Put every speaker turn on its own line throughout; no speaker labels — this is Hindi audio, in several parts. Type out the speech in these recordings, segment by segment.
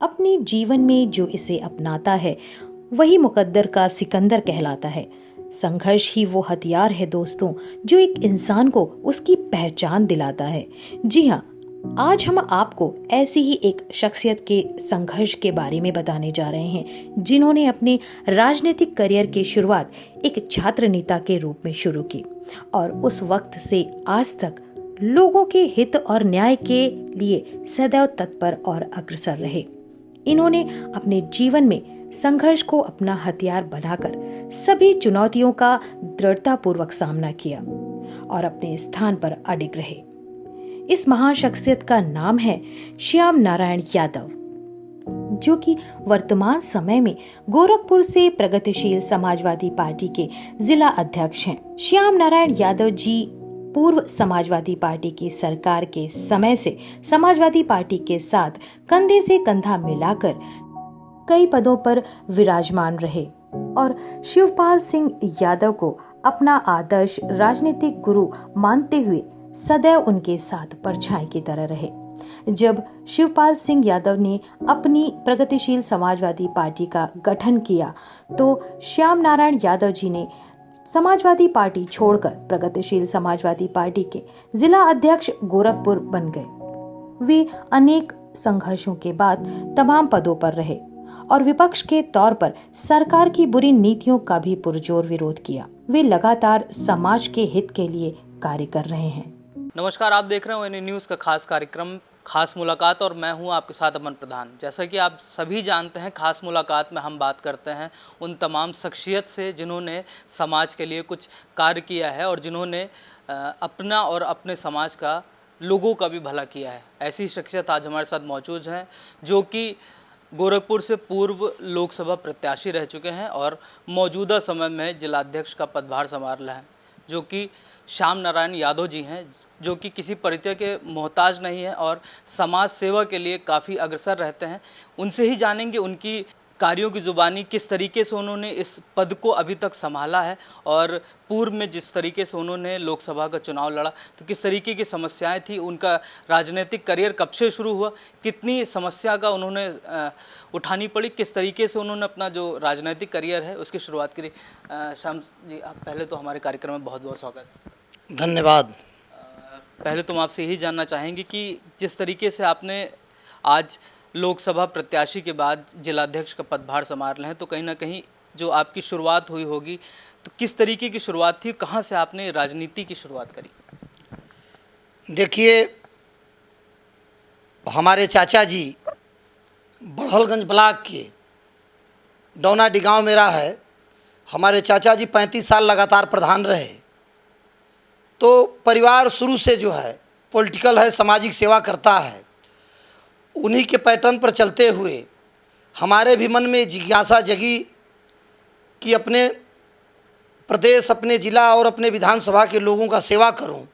अपने जीवन में जो इसे अपनाता है वही मुकद्दर का सिकंदर कहलाता है। संघर्ष ही वो हथियार है दोस्तों, जो एक इंसान को उसकी पहचान दिलाता है। जी हाँ, आज हम आपको ऐसी ही एक शख्सियत के संघर्ष के बारे में बताने जा रहे हैं, जिन्होंने अपने राजनीतिक करियर की शुरुआत एक छात्र नेता के रूप में शुरू की और उस वक्त से आज तक लोगों के हित और न्याय के लिए सदैव तत्पर और अग्रसर रहे। इन्होंने अपने जीवन में संघर्ष को अपना हथियार बनाकर सभी चुनौतियों का दृढ़तापूर्वक सामना किया और अपने स्थान पर अडिग रहे। इस महान शख्सियत का नाम है श्याम नारायण यादव, जो कि वर्तमान समय में गोरखपुर से प्रगतिशील समाजवादी पार्टी के जिला अध्यक्ष हैं। श्याम नारायण यादव जी पूर्व समाजवादी पार्टी की सरकार के समय से समाजवादी पार्टी के साथ कंधे से कंधा मिलाकर कई पदों पर विराजमान रहे और शिवपाल सिंह यादव को अपना आदर्श राजनीतिक गुरु मानते हुए सदैव उनके साथ परछाई की तरह रहे। जब शिवपाल सिंह यादव ने अपनी प्रगतिशील समाजवादी पार्टी का गठन किया तो श्याम नारायण यादव जी ने समाजवादी पार्टी छोड़कर प्रगतिशील समाजवादी पार्टी के जिला अध्यक्ष गोरखपुर बन गए। वे अनेक संघर्षों के बाद तमाम पदों पर रहे और विपक्ष के तौर पर सरकार की बुरी नीतियों का भी पुरजोर विरोध किया। वे लगातार समाज के हित के लिए कार्य कर रहे हैं।
नमस्कार, आप देख रहे हो एनए न्यूज़ का खास कार्यक्रम खास मुलाकात और मैं हूं आपके साथ अमन प्रधान। जैसा कि आप सभी जानते हैं, खास मुलाकात में हम बात करते हैं उन तमाम शख्सियत से जिन्होंने समाज के लिए कुछ कार्य किया है और जिन्होंने अपना और अपने समाज का लोगों का भी भला किया है। ऐसी शख्सियत आज हमारे साथ मौजूद हैं जो कि गोरखपुर से पूर्व लोकसभा प्रत्याशी रह चुके हैं और मौजूदा समय में जिलाध्यक्ष का पदभार संभाल रहे हैं, जो कि श्याम नारायण यादव जी हैं, जो कि किसी परिचय के मोहताज नहीं है और समाज सेवा के लिए काफ़ी अग्रसर रहते हैं। उनसे ही जानेंगे उनकी कार्यों की ज़ुबानी, किस तरीके से उन्होंने इस पद को अभी तक संभाला है और पूर्व में जिस तरीके से उन्होंने लोकसभा का चुनाव लड़ा तो किस तरीके की समस्याएं थी, उनका राजनीतिक करियर कब से शुरू हुआ, कितनी समस्या का उन्होंने उठानी पड़ी, किस तरीके से उन्होंने अपना जो राजनीतिक करियर है उसकी शुरुआत करी। श्याम जी, आप पहले तो हमारे कार्यक्रम में बहुत बहुत स्वागत।
धन्यवाद।
पहले तो हम आपसे यही जानना चाहेंगे कि जिस तरीके से आपने आज लोकसभा प्रत्याशी के बाद जिलाध्यक्ष का पदभार संभाल रहे हैं, तो कहीं ना कहीं जो आपकी शुरुआत हुई होगी, तो किस तरीके की शुरुआत थी, कहाँ से आपने राजनीति की शुरुआत करी?
देखिए, हमारे चाचा जी बड़हलगंज ब्लॉक के डौनाडी गांव मेरा है। हमारे चाचा जी 35 साल लगातार प्रधान रहे। तो परिवार शुरू से जो है पॉलिटिकल है, सामाजिक सेवा करता है। उन्हीं के पैटर्न पर चलते हुए हमारे भी मन में जिज्ञासा जगी कि अपने प्रदेश, अपने ज़िला और अपने विधानसभा के लोगों का सेवा करूं।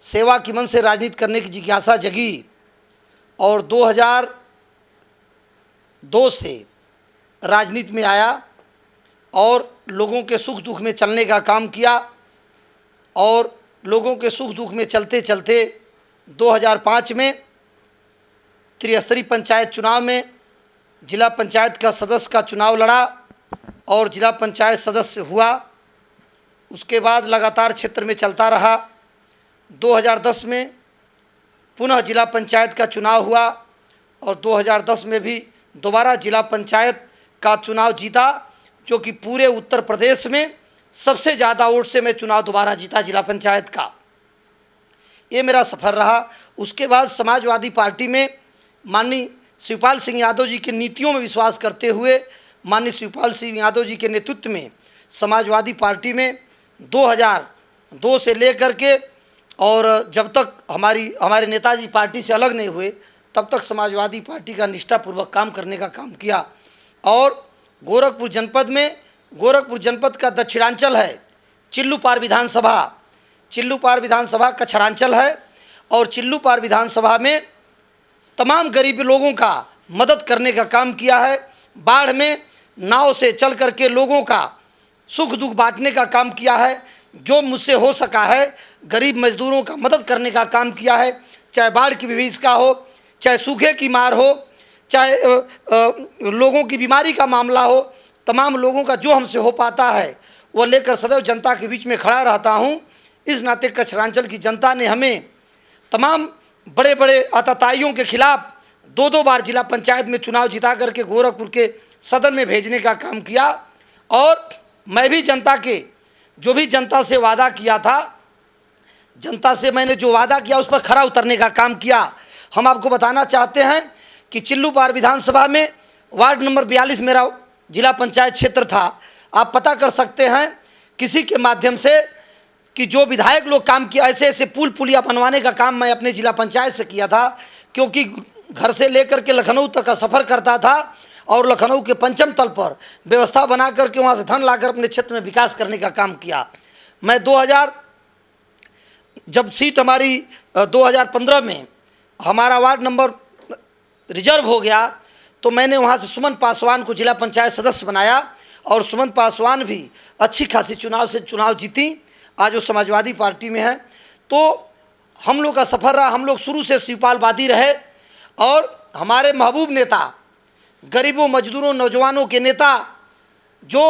सेवा की मन से राजनीति करने की जिज्ञासा जगी और 2002 से राजनीति में आया और लोगों के सुख दुख में चलने का काम किया और लोगों के सुख दुख में चलते चलते 2005 में त्रिस्तरीय पंचायत चुनाव में जिला पंचायत का सदस्य का चुनाव लड़ा और जिला पंचायत सदस्य हुआ। उसके बाद लगातार क्षेत्र में चलता रहा। 2010 में पुनः जिला पंचायत का चुनाव हुआ और 2010 में भी दोबारा जिला पंचायत का चुनाव जीता, जो कि पूरे उत्तर प्रदेश में सबसे ज़्यादा वोट से मैं चुनाव दोबारा जीता जिला पंचायत का। ये मेरा सफ़र रहा। उसके बाद समाजवादी पार्टी में माननीय शिवपाल सिंह यादव जी की नीतियों में विश्वास करते हुए माननीय शिवपाल सिंह यादव जी के नेतृत्व में समाजवादी पार्टी में 2002 से लेकर के और जब तक हमारे नेताजी पार्टी से अलग नहीं हुए तब तक समाजवादी पार्टी का निष्ठापूर्वक काम करने का काम किया। और गोरखपुर जनपद का दक्षिणांचल है चिल्लूपार विधानसभा। चिल्लूपार विधानसभा कचहरांचल है और चिल्लूपार विधानसभा में तमाम गरीब लोगों का मदद करने का काम किया है। बाढ़ में नाव से चल करके लोगों का सुख दुख बांटने का काम किया है। जो मुझसे हो सका है गरीब मजदूरों का मदद करने का काम किया है। चाहे बाढ़ की विभीषिका हो, चाहे सूखे की मार हो, चाहे लोगों की बीमारी का मामला हो, तमाम लोगों का जो हमसे हो पाता है वो लेकर सदैव जनता के बीच में खड़ा रहता हूँ। इस नाते कचरांचल की जनता ने हमें तमाम बड़े बड़े आतताइयों के खिलाफ 2-2 बार जिला पंचायत में चुनाव जिता करके गोरखपुर के सदन में भेजने का काम किया। और मैं भी जनता के जो भी जनता से वादा किया था, जनता से मैंने जो वादा किया उस पर खरा उतरने का काम किया। हम आपको बताना चाहते हैं कि चिल्लूपार विधानसभा में वार्ड नंबर 42 मेरा जिला पंचायत क्षेत्र था। आप पता कर सकते हैं किसी के माध्यम से कि जो विधायक लोग काम किया, ऐसे ऐसे पुल पुलिया बनवाने का काम मैं अपने जिला पंचायत से किया था, क्योंकि घर से लेकर के लखनऊ तक का सफ़र करता था और लखनऊ के पंचम तल पर व्यवस्था बना करके वहाँ से धन लाकर अपने क्षेत्र में विकास करने का काम किया। मैं 2000 जब सीट हमारी 2015 में हमारा वार्ड नंबर रिजर्व हो गया तो मैंने वहाँ से सुमन पासवान को जिला पंचायत सदस्य बनाया और सुमन पासवान भी अच्छी खासी चुनाव जीती। आज वो समाजवादी पार्टी में है। तो हम लोग का सफ़र रहा, हम लोग शुरू से शिवपालवादी रहे और हमारे महबूब नेता, गरीबों, मजदूरों, नौजवानों के नेता जो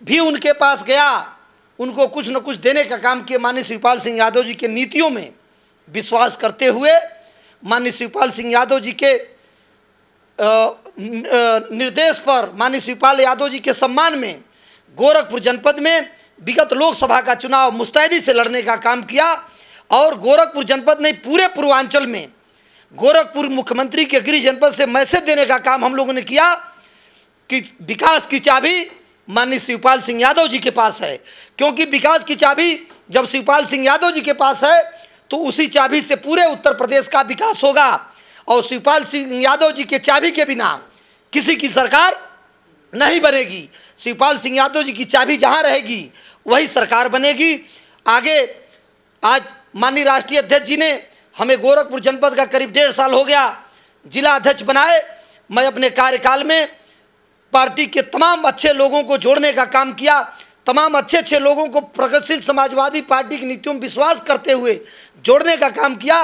भी उनके पास गया उनको कुछ न कुछ देने का काम किया। माननीय शिवपाल सिंह यादव जी के नीतियों में विश्वास करते हुए, माननीय शिवपाल सिंह यादव जी के निर्देश पर, माननीय शिवपाल यादव जी के सम्मान में गोरखपुर जनपद में विगत लोकसभा का चुनाव मुस्तैदी से लड़ने का काम किया। और गोरखपुर जनपद नहीं, पूरे पूर्वांचल में गोरखपुर मुख्यमंत्री के गृह जनपद से मैसेज देने का काम हम लोगों ने किया कि विकास की चाबी माननीय शिवपाल सिंह यादव जी के पास है। क्योंकि विकास की चाबी जब शिवपाल सिंह यादव जी के पास है तो उसी चाबी से पूरे उत्तर प्रदेश का विकास होगा। और शिवपाल सिंह यादव जी के चाबी के बिना किसी की सरकार नहीं बनेगी। शिवपाल सिंह यादव जी की चाबी जहाँ रहेगी वही सरकार बनेगी। आगे आज माननीय राष्ट्रीय अध्यक्ष जी ने हमें गोरखपुर जनपद का करीब 1.5 साल हो गया जिला अध्यक्ष बनाए। मैं अपने कार्यकाल में पार्टी के तमाम अच्छे लोगों को जोड़ने का काम किया, तमाम अच्छे लोगों को प्रगतिशील समाजवादी पार्टी की नीतियों में विश्वास करते हुए जोड़ने का काम किया।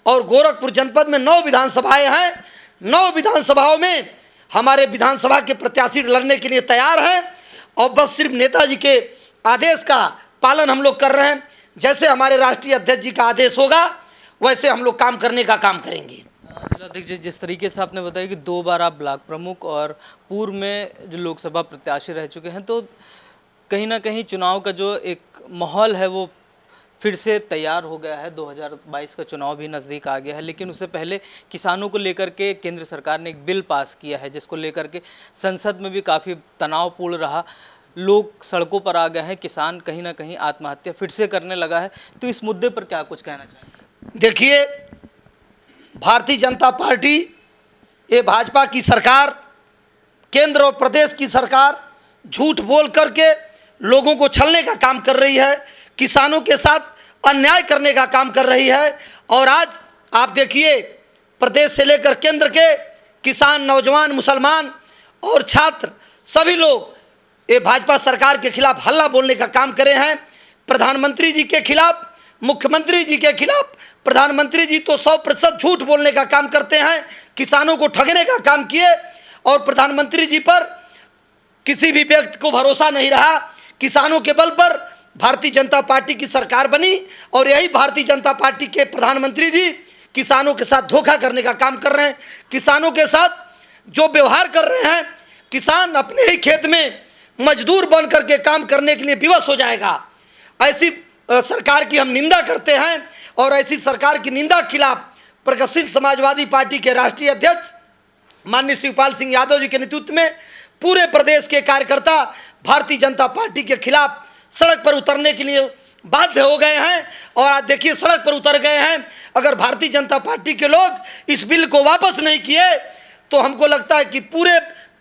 और गोरखपुर जनपद में 9 विधानसभाएं हैं। 9 विधानसभाओं में हमारे विधानसभा के प्रत्याशी लड़ने के लिए तैयार हैं और बस सिर्फ नेताजी के आदेश का पालन हम लोग कर रहे हैं। जैसे हमारे राष्ट्रीय अध्यक्ष जी का आदेश होगा वैसे हम लोग काम करने का काम करेंगे।
जिलाध्यक्ष जी, जिस तरीके से आपने बताया कि 2 बार आप ब्लॉक प्रमुख और पूर्व में जो लोकसभा प्रत्याशी रह चुके हैं, तो कहीं ना कहीं चुनाव का जो एक माहौल है वो फिर से तैयार हो गया है। 2022 का चुनाव भी नज़दीक आ गया है, लेकिन उससे पहले किसानों को लेकर के केंद्र सरकार ने एक बिल पास किया है जिसको लेकर के संसद में भी काफ़ी तनावपूर्ण रहा। लोग सड़कों पर आ गए हैं, किसान कहीं ना कहीं आत्महत्या फिर से करने लगा है। तो इस मुद्दे पर क्या कुछ कहना चाहेंगे?
देखिए, भारतीय जनता पार्टी, ये भाजपा की सरकार, केंद्र और प्रदेश की सरकार झूठ बोल करके लोगों को छलने का काम कर रही है, किसानों के साथ अन्याय करने का काम कर रही है। और आज आप देखिए, प्रदेश से लेकर केंद्र के किसान, नौजवान, मुसलमान और छात्र सभी लोग ये भाजपा सरकार के खिलाफ हल्ला बोलने का काम करे हैं। प्रधानमंत्री जी के खिलाफ, मुख्यमंत्री जी के खिलाफ। प्रधानमंत्री जी तो 100% झूठ बोलने का काम करते हैं, किसानों को ठगने का काम किए और प्रधानमंत्री जी पर किसी भी व्यक्ति को भरोसा नहीं रहा। किसानों के बल पर भारतीय जनता पार्टी की सरकार बनी और यही भारतीय जनता पार्टी के प्रधानमंत्री जी किसानों के साथ धोखा करने का काम कर रहे हैं। किसानों के साथ जो व्यवहार कर रहे हैं, किसान अपने ही खेत में मजदूर बन करके काम करने के लिए विवश हो जाएगा। ऐसी सरकार की हम निंदा करते हैं और ऐसी सरकार की निंदा के खिलाफ प्रगतिशील समाजवादी पार्टी के राष्ट्रीय अध्यक्ष माननीय शिवपाल सिंह यादव जी के नेतृत्व में पूरे प्रदेश के कार्यकर्ता भारतीय जनता पार्टी के खिलाफ सड़क पर उतरने के लिए बाध्य हो गए हैं। और आज देखिए, सड़क पर उतर गए हैं। अगर भारतीय जनता पार्टी के लोग इस बिल को वापस नहीं किए तो हमको लगता है कि पूरे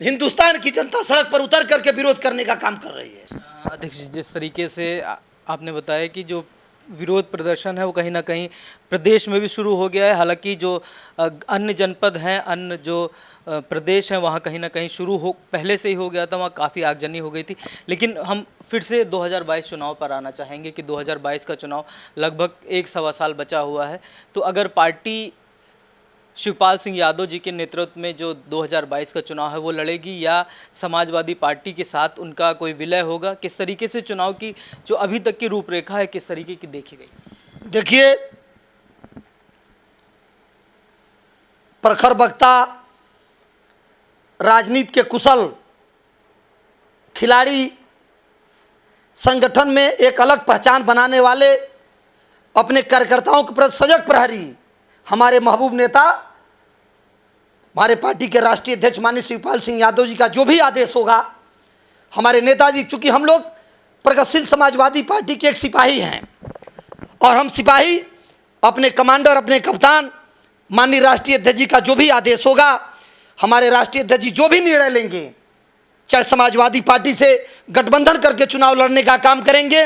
हिंदुस्तान की जनता सड़क पर उतर करके विरोध करने का काम कर रही है।
अध्यक्ष जी, जिस तरीके से आपने बताया कि जो विरोध प्रदर्शन है वो कहीं ना कहीं प्रदेश में भी शुरू हो गया है। हालांकि जो अन्य जनपद हैं, अन्य जो प्रदेश हैं, वहाँ कहीं ना कहीं पहले से ही हो गया था, वहाँ काफ़ी आगजनी हो गई थी। लेकिन हम फिर से 2022 चुनाव पर आना चाहेंगे कि 2022 का चुनाव लगभग 1 सवा साल बचा हुआ है। तो अगर पार्टी शिवपाल सिंह यादव जी के नेतृत्व में जो 2022 का चुनाव है वो लड़ेगी, या समाजवादी पार्टी के साथ उनका कोई विलय होगा? किस तरीके से चुनाव की जो अभी तक की रूपरेखा है किस तरीके की देखी गई?
देखिए, प्रखर वक्ता, राजनीति के कुशल खिलाड़ी, संगठन में एक अलग पहचान बनाने वाले, अपने कार्यकर्ताओं के प्रति सजग प्रहरी हमारे महबूब नेता, हमारे पार्टी के राष्ट्रीय अध्यक्ष माननीय शिवपाल सिंह यादव जी का जो भी आदेश होगा, हमारे नेताजी, चूंकि हम लोग प्रगतिशील समाजवादी पार्टी के एक सिपाही हैं और हम सिपाही अपने कमांडर, अपने कप्तान माननीय राष्ट्रीय अध्यक्ष जी का जो भी आदेश होगा, हमारे राष्ट्रीय अध्यक्ष जी जो भी निर्णय लेंगे, चाहे समाजवादी पार्टी से गठबंधन करके चुनाव लड़ने का काम करेंगे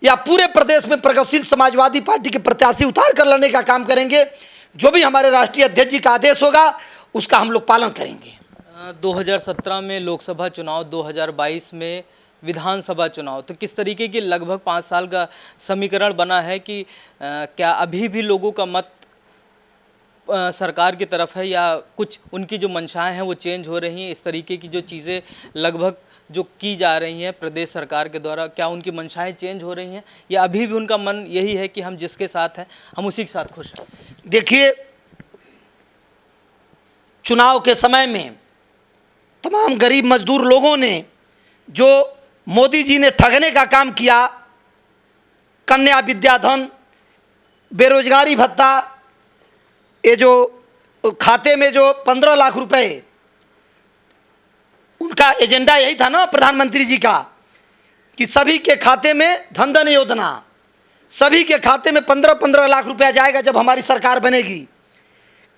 या पूरे प्रदेश में प्रगतिशील समाजवादी पार्टी के प्रत्याशी उतार कर लड़ने का काम करेंगे, जो भी हमारे राष्ट्रीय अध्यक्ष जी का आदेश होगा उसका हम लोग पालन करेंगे।
2017 में लोकसभा चुनाव, 2022 में विधानसभा चुनाव, तो किस तरीके की लगभग 5 साल का समीकरण बना है कि क्या अभी भी लोगों का मत सरकार की तरफ है, या कुछ उनकी जो मंशाएं हैं वो चेंज हो रही हैं? इस तरीके की जो चीज़ें लगभग जो की जा रही हैं प्रदेश सरकार के द्वारा, क्या उनकी मंशाएं चेंज हो रही हैं, या अभी भी उनका मन यही है कि हम जिसके साथ हैं हम उसी के साथ खुश हैं?
देखिए, चुनाव के समय में तमाम गरीब मजदूर लोगों ने जो मोदी जी ने ठगने का काम किया, कन्या विद्याधन, बेरोजगारी भत्ता, ये जो खाते में जो 15 लाख रुपए, उनका एजेंडा यही था ना प्रधानमंत्री जी का कि सभी के खाते में धन धन योजना, सभी के खाते में 15-15 लाख रुपया जाएगा जब हमारी सरकार बनेगी।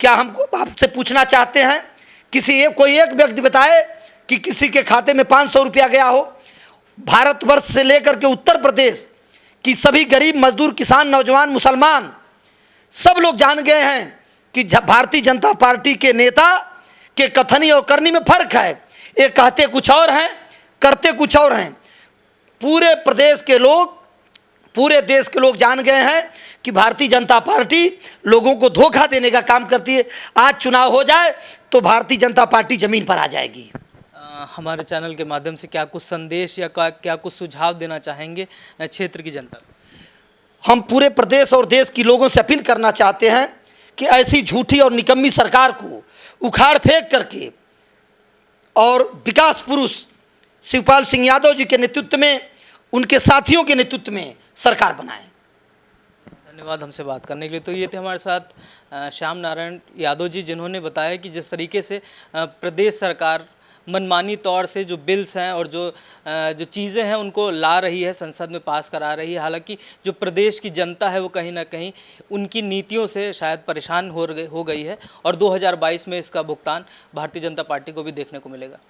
क्या हमको आपसे पूछना चाहते हैं, कोई एक व्यक्ति बताए कि किसी के खाते में 500 रुपया गया हो? भारतवर्ष से लेकर के उत्तर प्रदेश की सभी गरीब मजदूर, किसान, नौजवान, मुसलमान सब लोग जान गए हैं कि भारतीय जनता पार्टी के नेता के कथनी और करनी में फर्क है। ये कहते कुछ और हैं, करते कुछ और हैं। पूरे प्रदेश के लोग, पूरे देश के लोग जान गए हैं कि भारतीय जनता पार्टी लोगों को धोखा देने का काम करती है। आज चुनाव हो जाए तो भारतीय जनता पार्टी जमीन पर आ जाएगी।
हमारे चैनल के माध्यम से क्या कुछ संदेश या क्या कुछ सुझाव देना चाहेंगे क्षेत्र की जनता को?
हम पूरे प्रदेश और देश के लोगों से अपील करना चाहते हैं कि ऐसी झूठी और निकम्मी सरकार को उखाड़ फेंक करके और विकास पुरुष शिवपाल सिंह यादव जी के नेतृत्व में, उनके साथियों के नेतृत्व में सरकार बनाएं।
धन्यवाद हमसे बात करने के लिए। तो ये थे हमारे साथ श्याम नारायण यादव जी, जिन्होंने बताया कि जिस तरीके से प्रदेश सरकार मनमानी तौर से जो बिल्स हैं और जो चीज़ें हैं उनको ला रही है, संसद में पास करा रही है। हालांकि जो प्रदेश की जनता है वो कहीं ना कहीं उनकी नीतियों से शायद परेशान हो गई है, और 2022 में इसका भुगतान भारतीय जनता पार्टी को भी देखने को मिलेगा।